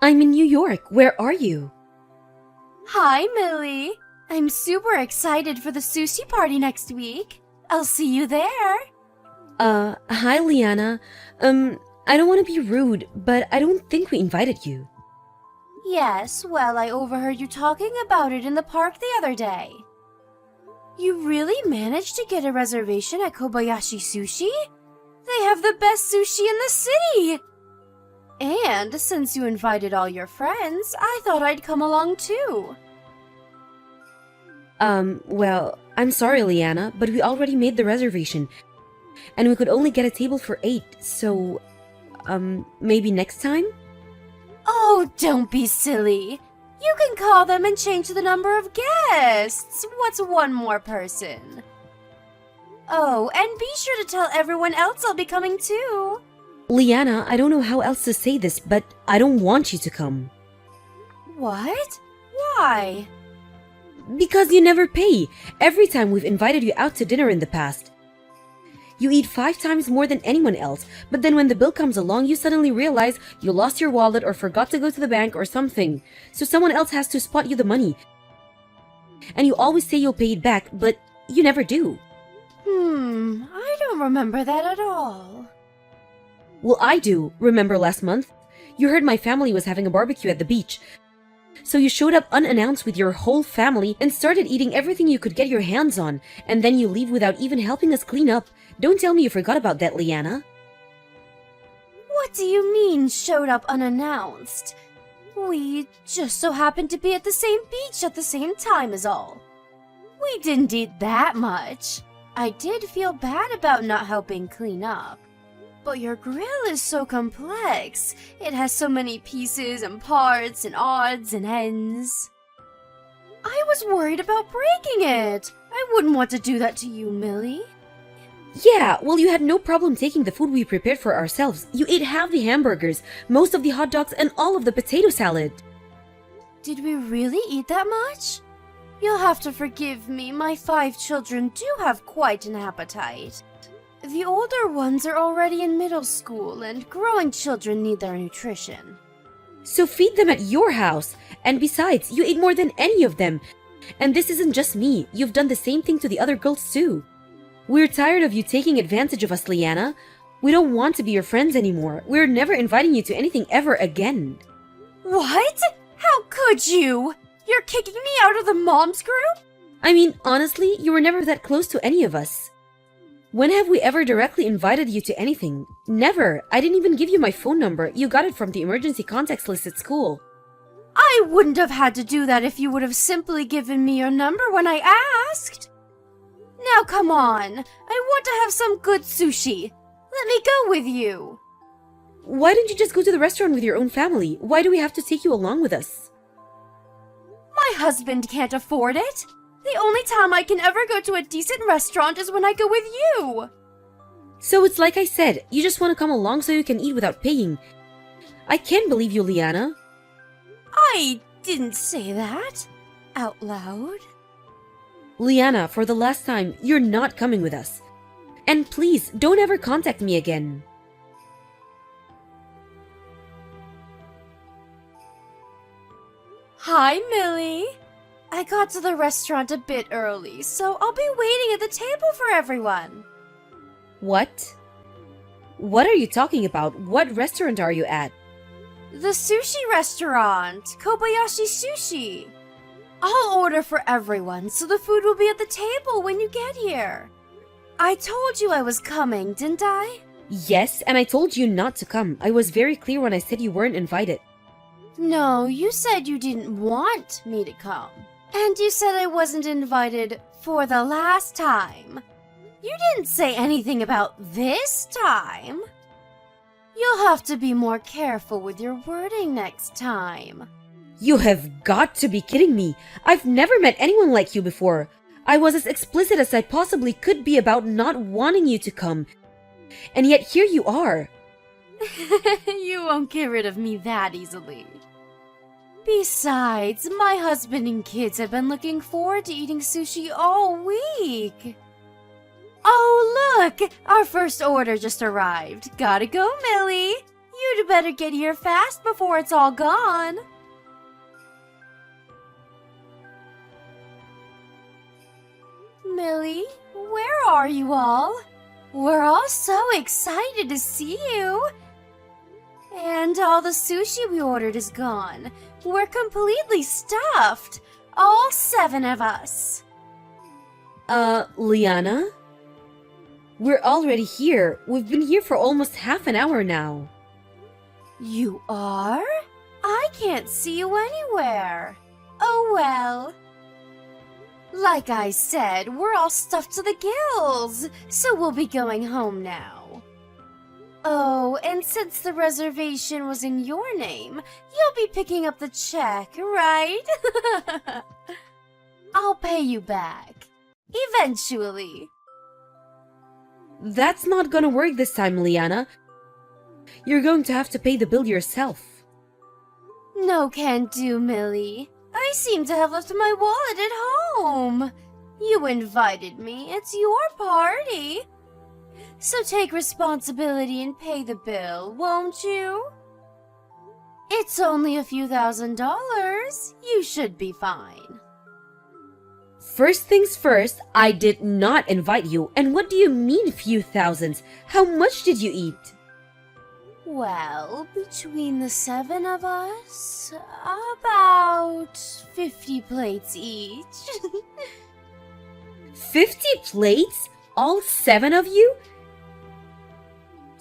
I'm in New York. Where are you? Hi, Millie. I'm super excited for the sushi party next week. I'll see you there. Hi, Liana. I don't want to be rude, but I don't think we invited you. Yes, well, I overheard you talking about it in the park the other day. You really managed to get a reservation at Kobayashi Sushi? They have the best sushi in the city! And since you invited all your friends, I thought I'd come along too. Well, I'm sorry, Liana, but we already made the reservation. And we could only get a table for 8, so, maybe next time? Oh, don't be silly. You can call them and change the number of guests. What's one more person? Oh, and be sure to tell everyone else I'll be coming too. Liana, I don't know how else to say this, but I don't want you to come. What? Why? Because you never pay. Every time we've invited you out to dinner in the past. You eat 5 times more than anyone else, but then when the bill comes along, you suddenly realize you lost your wallet or forgot to go to the bank or something. So someone else has to spot you the money. And you always say you'll pay it back, but you never do. I don't remember that at all. Well, I do. Remember last month? You heard my family was having a barbecue at the beach. So you showed up unannounced with your whole family and started eating everything you could get your hands on, and then you leave without even helping us clean up. Don't tell me you forgot about that, Liana. What do you mean, showed up unannounced? We just so happened to be at the same beach at the same time is all. We didn't eat that much. I did feel bad about not helping clean up. But your grill is so complex. It has so many pieces and parts and odds and ends. I was worried about breaking it. I wouldn't want to do that to you, Millie. Yeah, well, you had no problem taking the food we prepared for ourselves. You ate half the hamburgers, most of the hot dogs, and all of the potato salad. Did we really eat that much? You'll have to forgive me. My 5 children do have quite an appetite. The older ones are already in middle school, and growing children need their nutrition. So feed them at your house. And besides, you ate more than any of them. And this isn't just me. You've done the same thing to the other girls too. We're tired of you taking advantage of us, Liana. We don't want to be your friends anymore. We're never inviting you to anything ever again. What? How could you? You're kicking me out of the moms group? I mean, honestly, you were never that close to any of us. When have we ever directly invited you to anything? Never. I didn't even give you my phone number. You got it from the emergency contacts list at school. I wouldn't have had to do that if you would have simply given me your number when I asked. Now come on. I want to have some good sushi. Let me go with you. Why don't you just go to the restaurant with your own family? Why do we have to take you along with us? My husband can't afford it. The only time I can ever go to a decent restaurant is when I go with you. So it's like I said, you just want to come along so you can eat without paying. I can't believe you, Liana. I didn't say that out loud. Liana, for the last time, you're not coming with us. And please, don't ever contact me again. Hi, Millie. I got to the restaurant a bit early, so I'll be waiting at the table for everyone. What? What are you talking about? What restaurant are you at? The sushi restaurant, Kobayashi Sushi. I'll order for everyone, so the food will be at the table when you get here. I told you I was coming, didn't I? Yes, and I told you not to come. I was very clear when I said you weren't invited. No, you said you didn't want me to come. And you said I wasn't invited for the last time. You didn't say anything about this time. You'll have to be more careful with your wording next time. You have got to be kidding me. I've never met anyone like you before. I was as explicit as I possibly could be about not wanting you to come. And yet here you are. You won't get rid of me that easily. Besides, my husband and kids have been looking forward to eating sushi all week. Oh, look! Our first order just arrived. Gotta go, Millie. You'd better get here fast before it's all gone. Millie, where are you all? We're all so excited to see you. And all the sushi we ordered is gone. We're completely stuffed. All 7 of us. Liana? We're already here. We've been here for almost half an hour now. You are? I can't see you anywhere. Oh well. Like I said, we're all stuffed to the gills, so we'll be going home now. Oh, and since the reservation was in your name, you'll be picking up the check, right? I'll pay you back. Eventually. That's not gonna work this time, Liana. You're going to have to pay the bill yourself. No can do, Millie. I seem to have left my wallet at home. You invited me. It's your party. So take responsibility and pay the bill, won't you? It's only a few $1,000s. You should be fine. First things first, I did not invite you. And what do you mean few thousands? How much did you eat? Well, between the 7 of us, about 50 plates each. 50 plates? All 7 of you?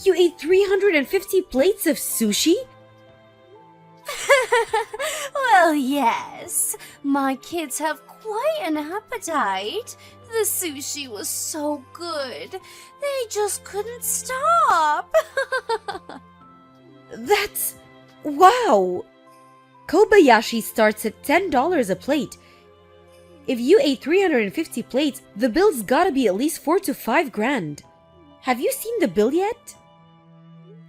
You ate 350 plates of sushi? Well, yes. My kids have quite an appetite. The sushi was so good. They just couldn't stop. That's... wow! Kobayashi starts at $10 a plate. If you ate 350 plates, the bill's gotta be at least 4 to 5 grand. Have you seen the bill yet?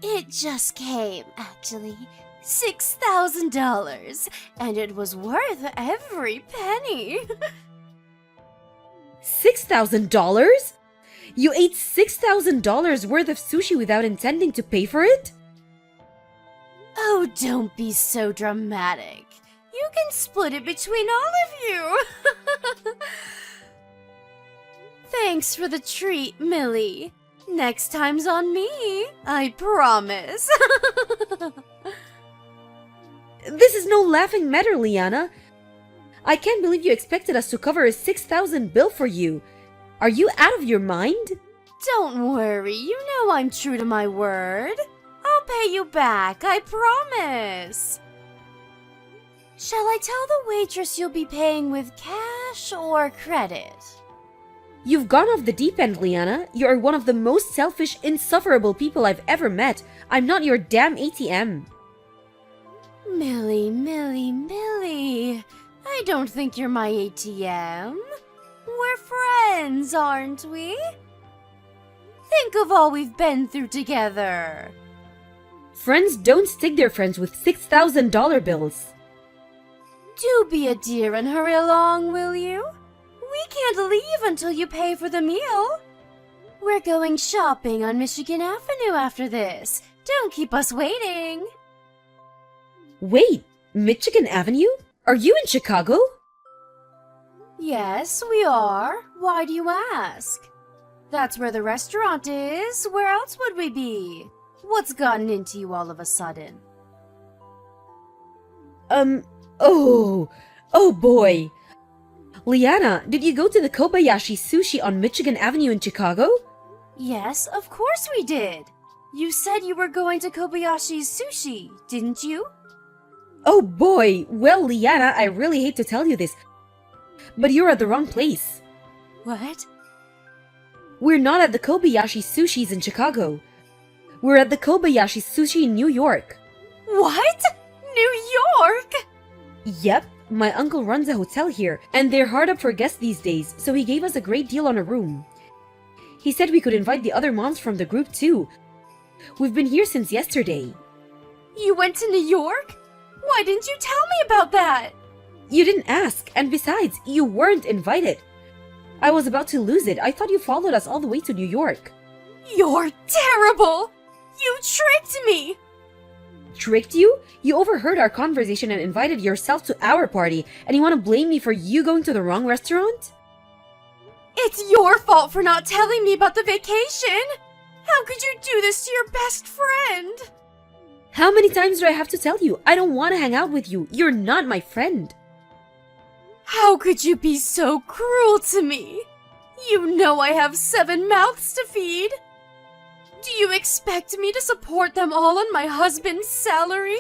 It just came, actually. $6,000, and it was worth every penny. $6,000? You ate $6,000 worth of sushi without intending to pay for it? Oh, don't be so dramatic. You can split it between all of you. Thanks for the treat, Millie. Next time's on me, I promise. This is no laughing matter, Liana. I can't believe you expected us to cover a $6,000 bill for you. Are you out of your mind? Don't worry, you know I'm true to my word. I'll pay you back, I promise. Shall I tell the waitress you'll be paying with cash or credit? You've gone off the deep end, Liana. You are one of the most selfish, insufferable people I've ever met. I'm not your damn ATM. Millie, Millie, Millie. I don't think you're my ATM. We're friends, aren't we? Think of all we've been through together. Friends don't stick their friends with $6,000 bills. Do be a dear and hurry along, will you? We can't leave until you pay for the meal. We're going shopping on Michigan Avenue after this. Don't keep us waiting. Wait, Michigan Avenue? Are you in Chicago? Yes, we are. Why do you ask? That's where the restaurant is. Where else would we be? What's gotten into you all of a sudden? Oh boy. Liana, did you go to the Kobayashi Sushi on Michigan Avenue in Chicago? Yes, of course we did. You said you were going to Kobayashi's Sushi, didn't you? Oh boy, well Liana, I really hate to tell you this, but you're at the wrong place. What? We're not at the Kobayashi Sushis in Chicago. We're at the Kobayashi Sushi in New York. What? New York? Yep, my uncle runs a hotel here, and they're hard up for guests these days, so he gave us a great deal on a room. He said we could invite the other moms from the group too. We've been here since yesterday. You went to New York? Why didn't you tell me about that? You didn't ask, and besides, you weren't invited. I was about to lose it. I thought you followed us all the way to New York. You're terrible! You tricked me! Tricked you? You overheard our conversation and invited yourself to our party, and you want to blame me for you going to the wrong restaurant? It's your fault for not telling me about the vacation! How could you do this to your best friend? How many times do I have to tell you? I don't want to hang out with you. You're not my friend. How could you be so cruel to me? You know I have 7 mouths to feed. Do you expect me to support them all on my husband's salary?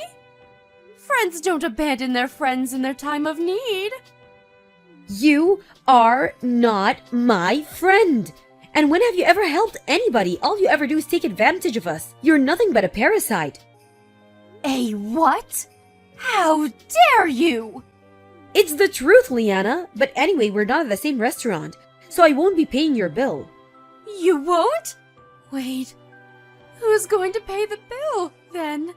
Friends don't abandon their friends in their time of need. You are not my friend. And when have you ever helped anybody? All you ever do is take advantage of us. You're nothing but a parasite. A what? How dare you? It's the truth, Liana. But anyway, we're not at the same restaurant, so I won't be paying your bill. You won't? Wait, who's going to pay the bill, then?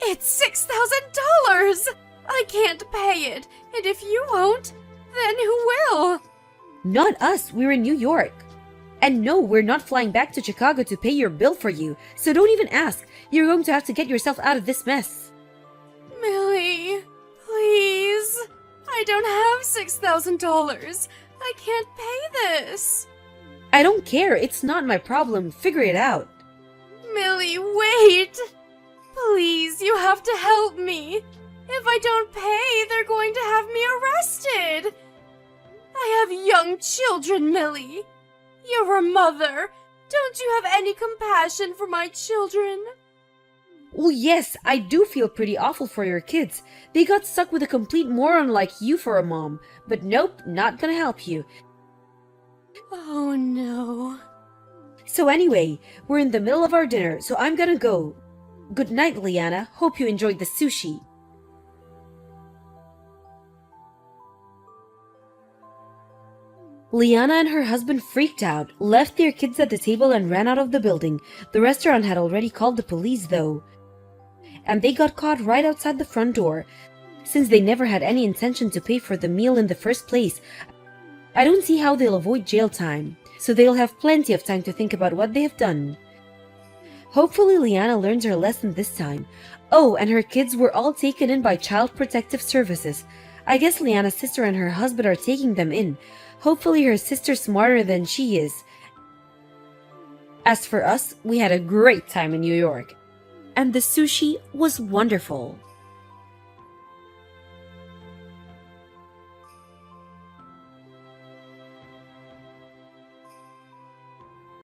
It's $6,000! I can't pay it, and if you won't, then who will? Not us, we're in New York. And no, we're not flying back to Chicago to pay your bill for you, so don't even ask. You're going to have to get yourself out of this mess. Millie, please. I don't have $6,000. I can't pay this. I don't care, it's not my problem. Figure it out. Millie, wait. Please, you have to help me. If I don't pay, they're going to have me arrested. I have young children, Millie. You're a mother. Don't you have any compassion for my children? Well, yes, I do feel pretty awful for your kids. They got stuck with a complete moron like you for a mom. But nope, not gonna help you. Oh no. So anyway, we're in the middle of our dinner, so I'm gonna go. Good night, Liana. Hope you enjoyed the sushi. Liana and her husband freaked out, left their kids at the table and ran out of the building. The restaurant had already called the police though. And they got caught right outside the front door. Since they never had any intention to pay for the meal in the first place, I don't see how they'll avoid jail time, so they'll have plenty of time to think about what they have done. Hopefully Liana learns her lesson this time. Oh, and her kids were all taken in by Child Protective Services. I guess Liana's sister and her husband are taking them in. Hopefully her sister's smarter than she is. As for us, we had a great time in New York. And the sushi was wonderful.